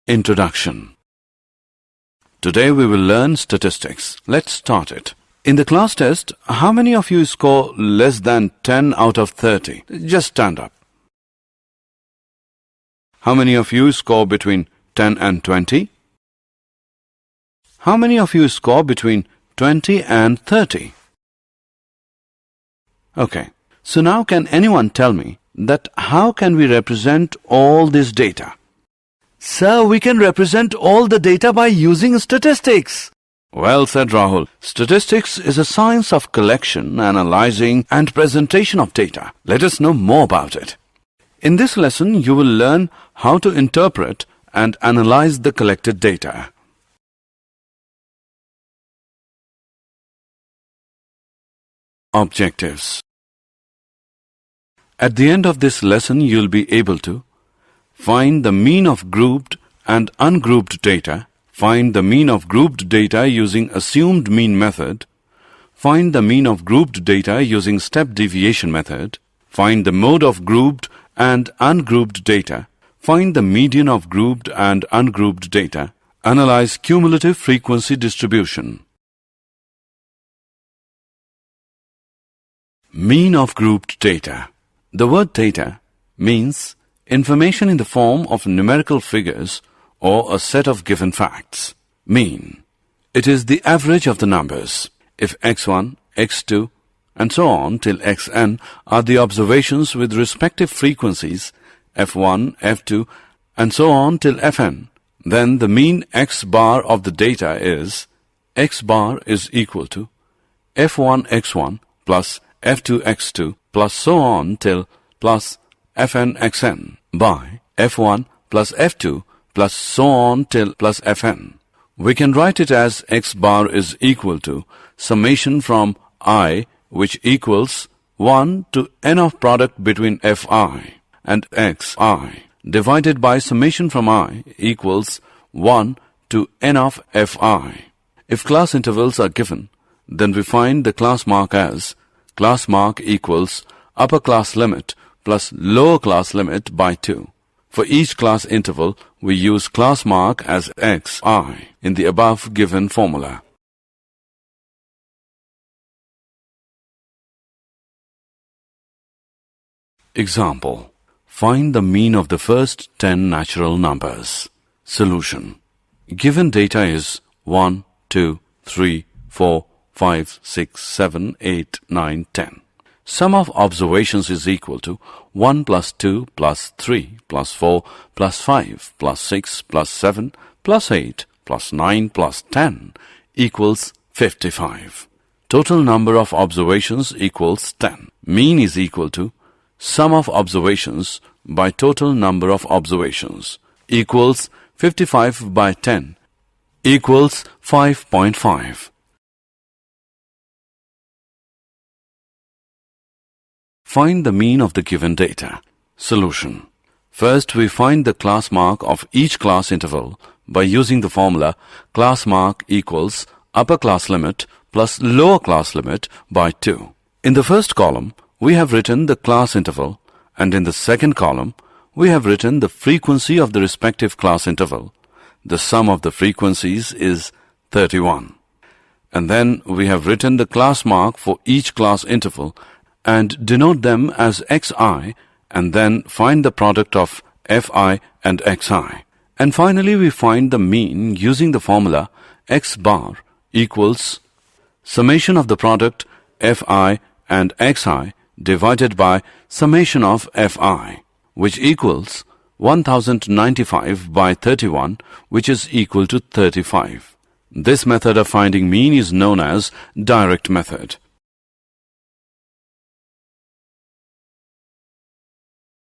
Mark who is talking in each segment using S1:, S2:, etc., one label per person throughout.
S1: Introduction. Today we will learn statistics. Let's start it. In the class test, how many of you score less than 10 out of 30? Just stand up. How many of you score between 10 and 20? How many of you score between 20 and 30? Okay. So now can anyone tell me that how can we represent all this data? Sir, we can represent all the data by using statistics. Well said, Rahul. Statistics is a science of collection, analyzing and presentation of data. Let us know more about it. In this lesson, you will learn how to interpret and analyze the collected data. Objectives. At the end of this lesson, you will be able to find the mean of grouped and ungrouped data, find the mean of grouped data using assumed mean method, find the mean of grouped data using step deviation method, find the mode of grouped and ungrouped data, find the median of grouped and ungrouped data, analyze cumulative frequency distribution. Mean of grouped data. The word data means information in the form of numerical figures or a set of given facts. Mean. It is the average of the numbers. If x1, x2, and so on till xn are the observations with respective frequencies f1, f2, and so on till fn, then the mean x bar of the data is x bar is equal to f1 x1 plus f2 x2 plus so on till plus fn xn by f1 plus f2 plus so on till plus fn. We can write it as x bar is equal to summation from I, which equals 1 to n of product between fi and xi, divided by summation from I equals 1 to n of fi. If class intervals are given, then we find the class mark as class mark equals upper class limit plus lower class limit by 2. For each class interval, we use class mark as xi in the above given formula. Example. Find the mean of the first 10 natural numbers. Solution. Given data is 1, 2, 3, 4, 5, 6, 7, 8, 9, 10. Sum of observations is equal to 1 plus 2 plus 3 plus 4 plus 5 plus 6 plus 7 plus 8 plus 9 plus 10 equals 55. Total number of observations equals 10. Mean is equal to sum of observations by total number of observations equals 55 by 10 equals 5.5. Find the mean of the given data. Solution. First, we find the class mark of each class interval by using the formula class mark equals upper class limit plus lower class limit by 2. In the first column, we have written the class interval, and in the second column, we have written the frequency of the respective class interval. The sum of the frequencies is 31. And then we have written the class mark for each class interval and denote them as xi, and then find the product of fi and xi. And finally, we find the mean using the formula x bar equals summation of the product fi and xi divided by summation of fi, which equals 1095 by 31, which is equal to 35. This method of finding mean is known as direct method.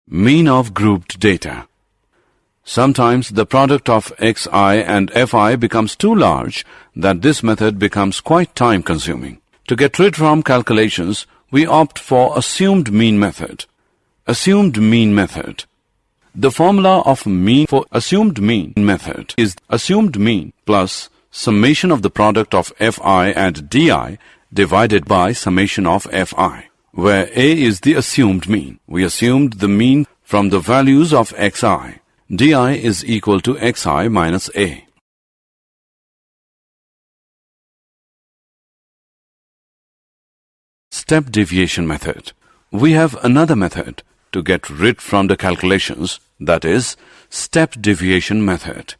S1: Mean of grouped data. Sometimes the product of xi and fi becomes too large that this method becomes quite time-consuming. To get rid from calculations, we opt for assumed mean method. Assumed mean method. The formula of mean for assumed mean method is assumed mean plus summation of the product of fi and di divided by summation of fi, where a is the assumed mean. We assumed the mean from the values of xi. di is equal to xi minus a. Step deviation method. We have another method to get rid from the calculations, that is, step deviation method.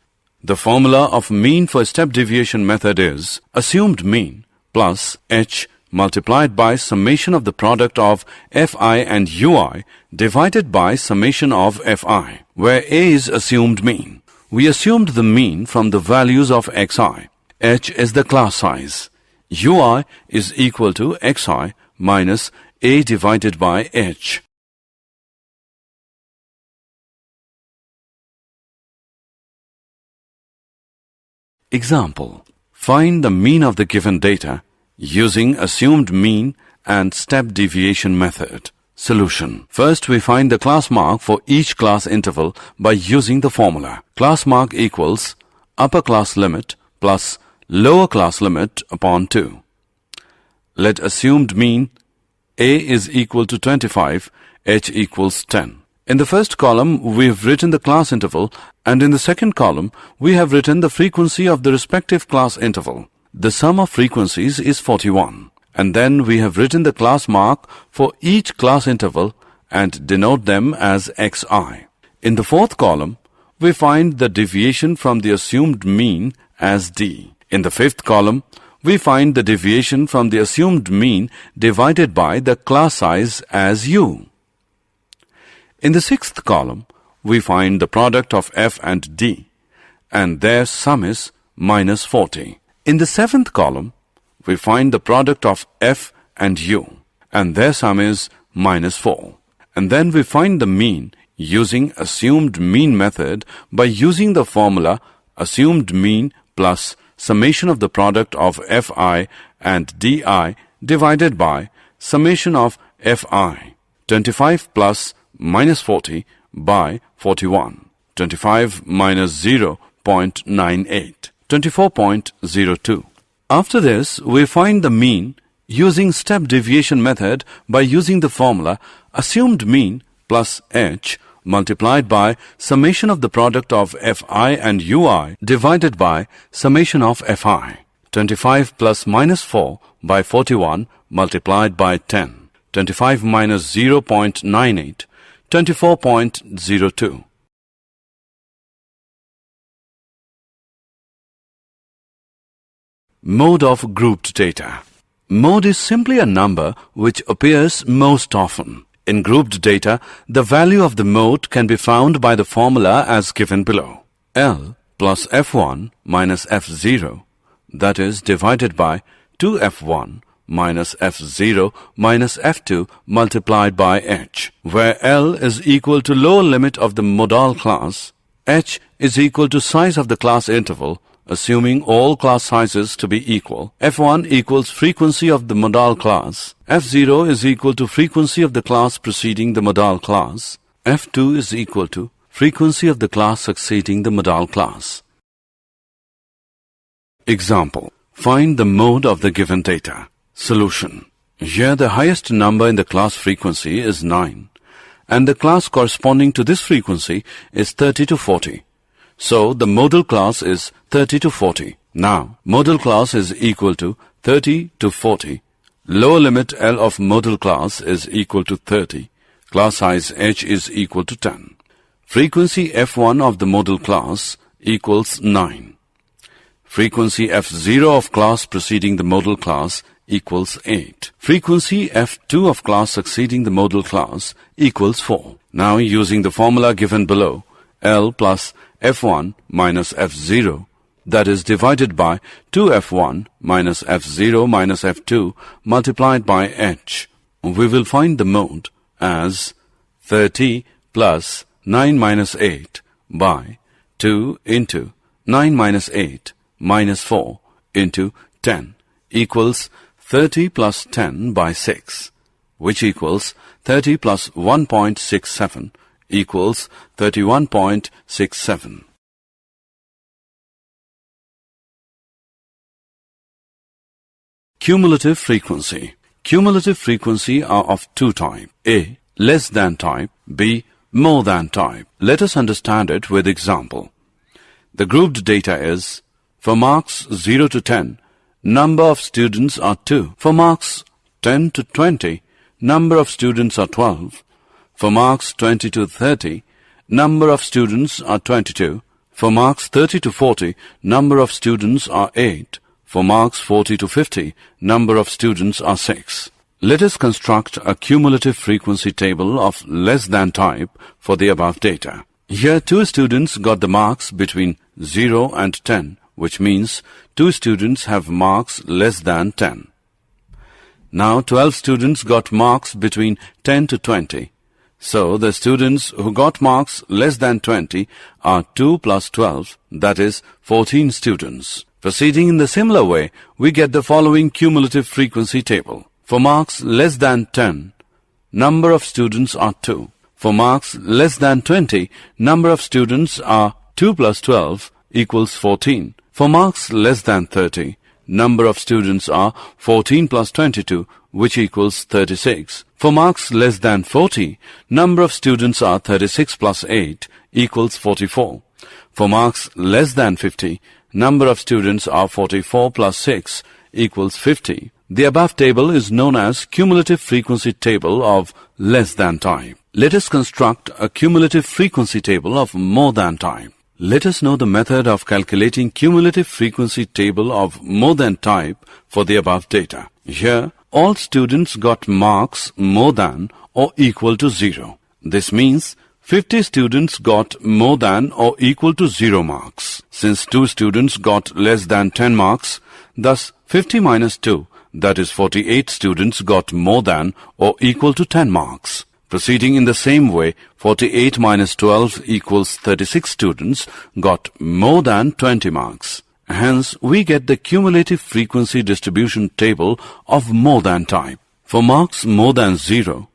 S1: The formula of mean for step deviation method is assumed mean plus h multiplied by summation of the product of fi and ui divided by summation of fi, where a is assumed mean. We assumed the mean from the values of xi. H is the class size. ui is equal to xi minus a divided by h. Example. Find the mean of the given data using assumed mean and step deviation method. Solution. First, we find the class mark for each class interval by using the formula. Class mark equals upper class limit plus lower class limit upon 2. Let assumed mean a is equal to 25, h equals 10. In the first column, we have written the class interval, and in the second column, we have written the frequency of the respective class interval. The sum of frequencies is 41. And then we have written the class mark for each class interval and denote them as xi. In the fourth column, we find the deviation from the assumed mean as d. In the fifth column, we find the deviation from the assumed mean divided by the class size as u. In the sixth column, we find the product of f and d, and their sum is minus 40. In the seventh column, we find the product of f and u, and their sum is minus 4. And then we find the mean using assumed mean method by using the formula assumed mean plus summation of the product of fi and di divided by summation of fi. 25 plus minus 40 by 41. 25 minus 0.98. 24.02. After this, we find the mean using step deviation method by using the formula assumed mean plus h multiplied by summation of the product of fi and ui divided by summation of fi. 25 plus minus 4 by 41 multiplied by 10. 25 minus 0.98. 24.02. Mode of grouped data. Mode is simply a number which appears most often. In grouped data, the value of the mode can be found by the formula as given below. L plus F1 minus F0, that is divided by 2F1 minus F0 minus F2 multiplied by H, where L is equal to lower limit of the modal class, H is equal to size of the class interval, assuming all class sizes to be equal. F1 equals frequency of the modal class. F0 is equal to frequency of the class preceding the modal class. F2 is equal to frequency of the class succeeding the modal class. Example. Find the mode of the given data. Solution. Here the highest number in the class frequency is 9, and the class corresponding to this frequency is 30 to 40. So the modal class is 30 to 40. Now, modal class is equal to 30 to 40. Lower limit L of modal class is equal to 30. Class size H is equal to 10. Frequency F1 of the modal class equals 9. Frequency F0 of class preceding the modal class equals 8. Frequency F2 of class succeeding the modal class equals 4. Now, using the formula given below, L plus F1 minus F0, that is divided by 2F1 minus F0 minus F2 multiplied by H, we will find the mode as 30 plus 9 minus 8 by 2 into 9 minus 8 minus 4 into 10 equals 30 plus 10 by 6, which equals 30 plus 1.67 equals 31.67. Cumulative frequency. Cumulative frequency are of two types: A, less than type, B, more than type. Let us understand it with example. The grouped data is, for marks 0 to 10, number of students are 2. For marks 10 to 20, number of students are 12. For marks 20 to 30, number of students are 22. For marks 30 to 40, number of students are 8. For marks 40 to 50, number of students are 6. Let us construct a cumulative frequency table of less than type for the above data. Here 2 students got the marks between 0 and 10, which means 2 students have marks less than 10. Now 12 students got marks between 10 to 20. So the students who got marks less than 20 are 2 plus 12, that is 14 students. Proceeding in the similar way, we get the following cumulative frequency table. For marks less than 10, number of students are 2. For marks less than 20, number of students are 2 plus 12 equals 14. For marks less than 30, number of students are 14 plus 22, which equals 36. For marks less than 40, number of students are 36 plus 8 equals 44. For marks less than 50, number of students are 44 plus 6 equals 50. The above table is known as cumulative frequency table of less than type. Let us construct a cumulative frequency table of more than type. Let us know the method of calculating cumulative frequency table of more than type for the above data. Here, all students got marks more than or equal to 0. This means 50 students got more than or equal to 0 marks. Since 2 students got less than 10 marks, thus 50 minus 2, that is 48 students got more than or equal to 10 marks. Proceeding in the same way, 48 minus 12 equals 36 students got more than 20 marks. Hence, we get the cumulative frequency distribution table of more than type. For marks more than 0,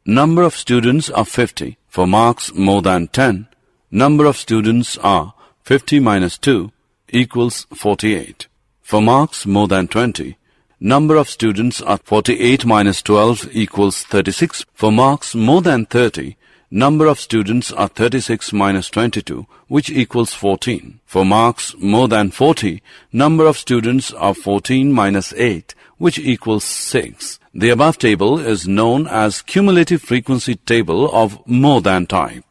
S1: number of students are 50. For marks more than 10, number of students are 50 minus 2 equals 48. For marks more than 20, number of students are 48 minus 12 equals 36. For marks more than 30, number of students are 36 minus 22, which equals 14. For marks more than 40, number of students are 14 minus 8, which equals 6. The above table is known as cumulative frequency table of more than type.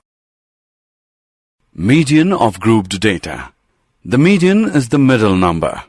S1: Median of grouped data. The median is the middle number.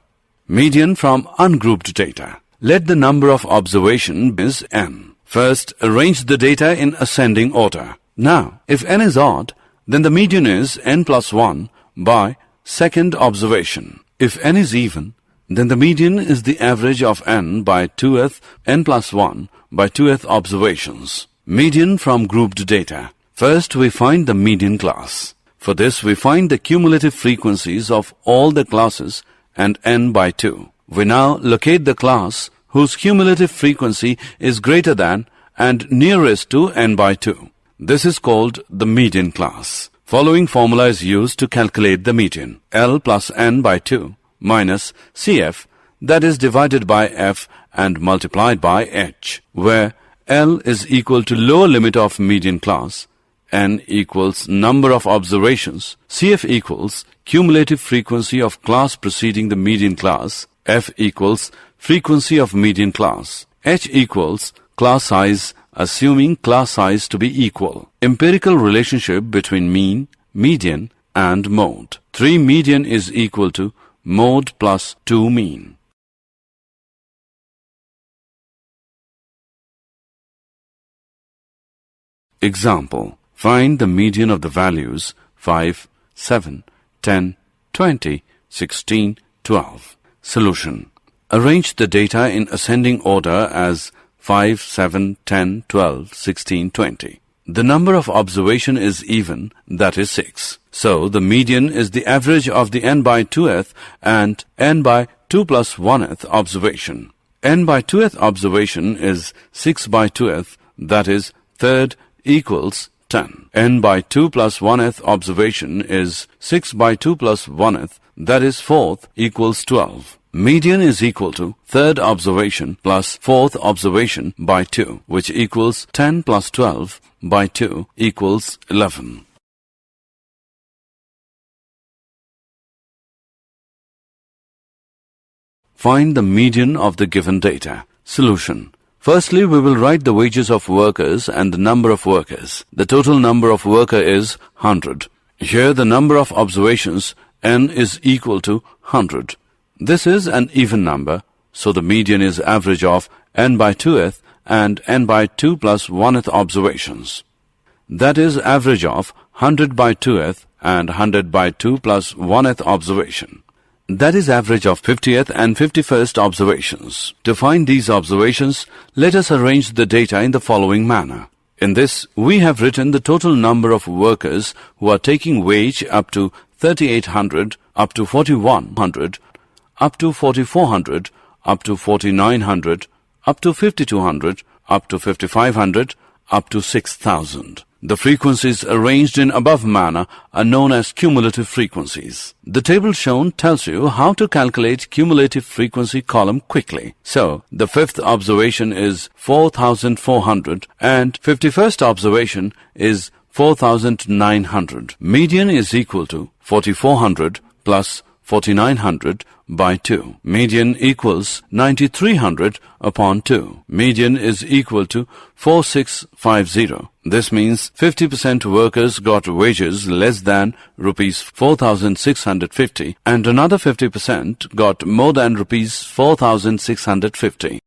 S1: Median from ungrouped data. Let the number of observation is n. First, arrange the data in ascending order. Now, if n is odd, then the median is n plus 1 by second observation. If n is even, then the median is the average of n by 2th n plus 1 by 2th observations. Median from grouped data. First, we find the median class. For this, we find the cumulative frequencies of all the classes and n by 2. We now locate the class whose cumulative frequency is greater than and nearest to n by 2. This is called the median class. Following formula is used to calculate the median. L plus n by 2 minus CF, that is divided by f and multiplied by h, where L is equal to lower limit of median class, n equals number of observations, CF equals cumulative frequency of class preceding the median class, f equals frequency of median class, h equals class size assuming class size to be equal. Empirical relationship between mean, median and mode. 3 median is equal to mode plus 2 mean. Example. Find the median of the values 5, 7, 10, 20, 16, 12. Solution. Arrange the data in ascending order as 5, 7, 10, 12, 16, 20. The number of observation is even, that is 6. So, the median is the average of the n by 2th and n by 2 plus 1th observation. N by 2th observation is 6 by 2th, that is, third equals 10. N by 2 plus 1th observation is 6 by 2 plus 1th, that is, fourth equals 12. Median is equal to third observation plus fourth observation by 2, which equals 10 plus 12 by 2 equals 11. Find the median of the given data. Solution. Firstly, we will write the wages of workers and the number of workers. The total number of worker is 100. Here the number of observations n is equal to 100. This is an even number, so the median is average of n by 2th and n by 2 plus 1th observations. That is average of 100 by 2th and 100 by 2 plus 1th observation. That is average of 50th and 51st observations. To find these observations, let us arrange the data in the following manner. In this, we have written the total number of workers who are taking wage up to 3800, up to 4100, up to 4400, up to 4900, up to 5200, up to 5500, up to 6000. The frequencies arranged in above manner are known as cumulative frequencies. The table shown tells you how to calculate cumulative frequency column quickly. So, the fifth observation is 4400 and 51st observation is 4900. Median is equal to 4400 plus 4900 by 2. Median equals 9300 upon 2. Median is equal to 4650. This means 50% workers got wages less than rupees 4650 and another 50% got more than rupees 4650.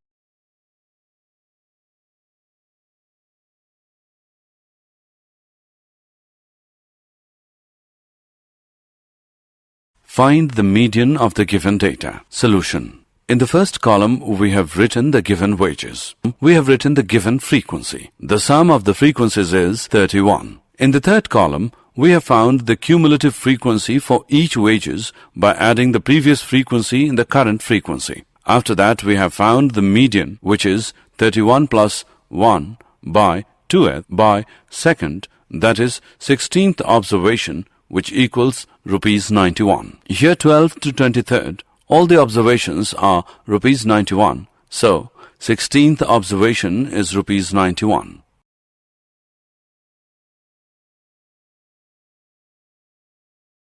S1: Find the median of the given data. Solution. In the first column, we have written the given wages. We have written the given frequency. The sum of the frequencies is 31. In the third column, we have found the cumulative frequency for each wages by adding the previous frequency in the current frequency. After that, we have found the median, which is 31 plus 1 by 2th by second, that is 16th observation, which equals rupees 91. Here 12th to 23rd, all the observations are rupees 91. So, 16th observation is rupees 91.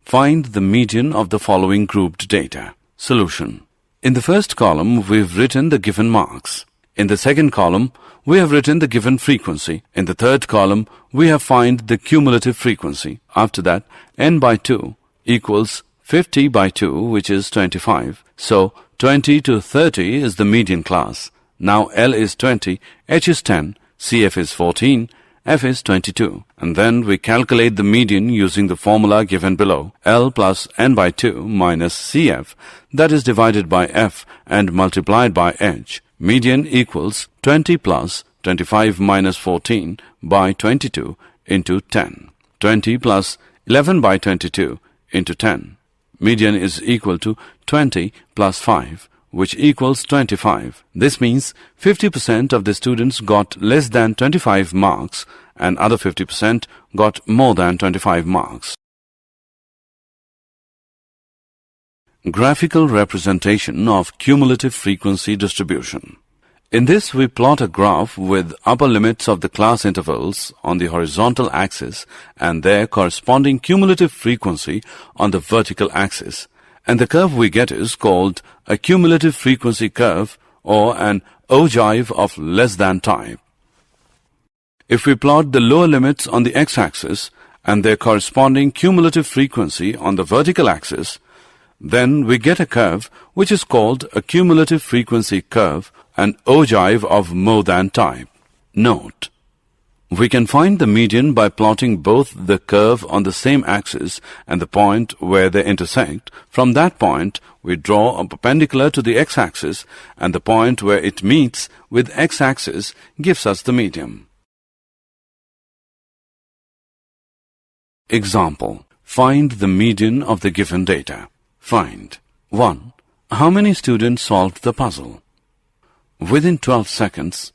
S1: Find the median of the following grouped data. Solution. In the first column, we've written the given marks. In the second column, we have written the given frequency. In the third column, we have found the cumulative frequency. After that, n by 2 equals 50 by 2, which is 25. So, 20 to 30 is the median class. Now, L is 20, H is 10, CF is 14, F is 22. And then we calculate the median using the formula given below. L plus n by 2 minus CF, that is divided by F and multiplied by H. Median equals 20 plus 25 minus 14 by 22 into 10. 20 plus 11 by 22 into 10. Median is equal to 20 plus 5, which equals 25. This means 50% of the students got less than 25 marks and other 50% got more than 25 marks. Graphical representation of cumulative frequency distribution. In this, we plot a graph with upper limits of the class intervals on the horizontal axis and their corresponding cumulative frequency on the vertical axis. And the curve we get is called a cumulative frequency curve or an ogive of less than type. If we plot the lower limits on the x-axis and their corresponding cumulative frequency on the vertical axis, then we get a curve which is called a cumulative frequency curve, an ogive of more than type. Note: we can find the median by plotting both the curve on the same axis and the point where they intersect. From that point, we draw a perpendicular to the x-axis, and the point where it meets with x-axis gives us the median. Example: find the median of the given data. Find 1. How many students solved the puzzle? Within 12 seconds.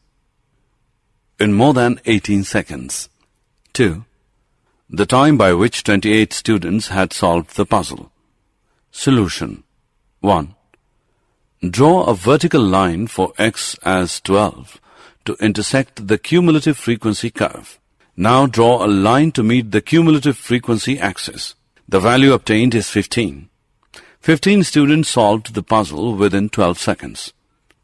S1: In more than 18 seconds. 2. The time by which 28 students had solved the puzzle. Solution. 1. Draw a vertical line for x as 12 to intersect the cumulative frequency curve. Now draw a line to meet the cumulative frequency axis. The value obtained is 15. 15 students solved the puzzle within 12 seconds.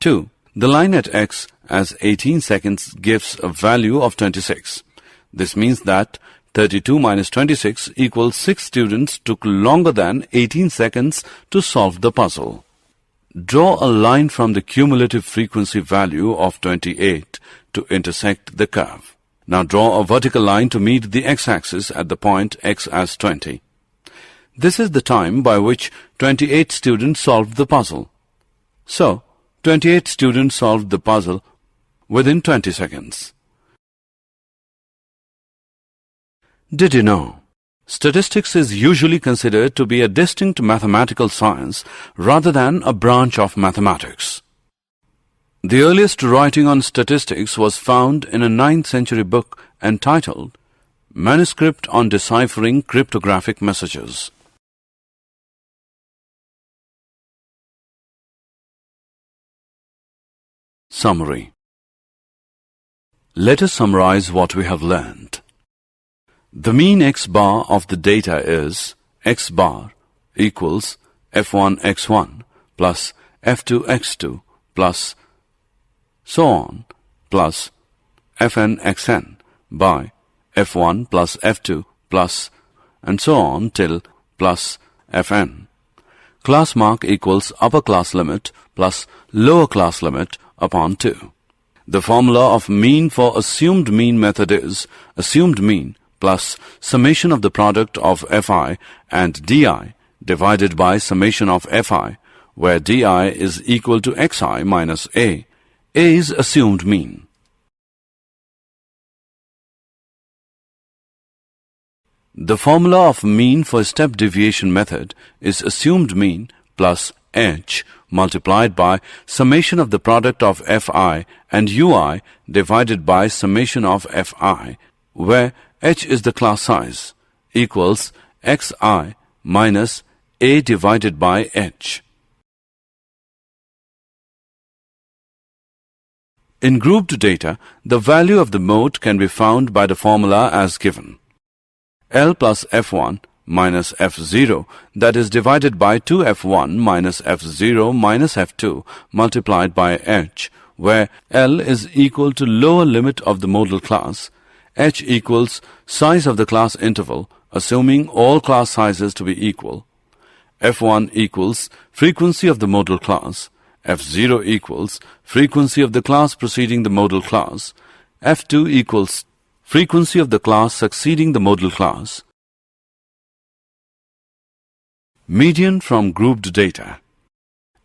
S1: 2. The line at x as 18 seconds gives a value of 26. This means that 32 minus 26 equals 6 students took longer than 18 seconds to solve the puzzle. Draw a line from the cumulative frequency value of 28 to intersect the curve. Now draw a vertical line to meet the x-axis at the point x as 20. This is the time by which 28 students solved the puzzle. So, 28 students solved the puzzle within 20 seconds. Did you know? Statistics is usually considered to be a distinct mathematical science rather than a branch of mathematics. The earliest writing on statistics was found in a 9th century book entitled Manuscript on Deciphering Cryptographic Messages. Summary. Let us summarize what we have learned. The mean x bar of the data is x bar equals f1 x1 plus f2 x2 plus so on plus fn xn by f1 plus f2 plus and so on till plus fn. Class mark equals upper class limit plus lower class limit upon 2. The formula of mean for assumed mean method is assumed mean plus summation of the product of fi and di divided by summation of fi, where di is equal to xi minus a. A is assumed mean. The formula of mean for step deviation method is assumed mean plus h multiplied by summation of the product of fi and ui divided by summation of fi, where h is the class size, equals xi minus a divided by h. In grouped data, the value of the mode can be found by the formula as given. L plus f1 minus f0, that is divided by 2f1 minus f0 minus f2 multiplied by h, where L is equal to lower limit of the modal class, h equals size of the class interval, assuming all class sizes to be equal. f1 equals frequency of the modal class, f0 equals frequency of the class preceding the modal class, f2 equals frequency of the class succeeding the modal class. Median from grouped data.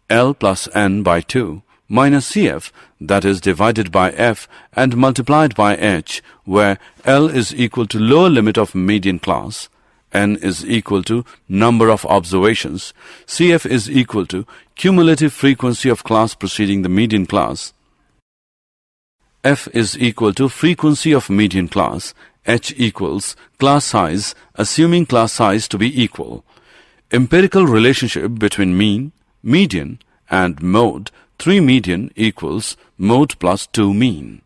S1: L plus n by 2 minus Cf, that is divided by f and multiplied by h, where L is equal to lower limit of median class, n is equal to number of observations, Cf is equal to cumulative frequency of class preceding the median class, f is equal to frequency of median class, h equals class size assuming class size to be equal. Empirical relationship between mean, median and mode. 3 median equals mode plus 2 mean.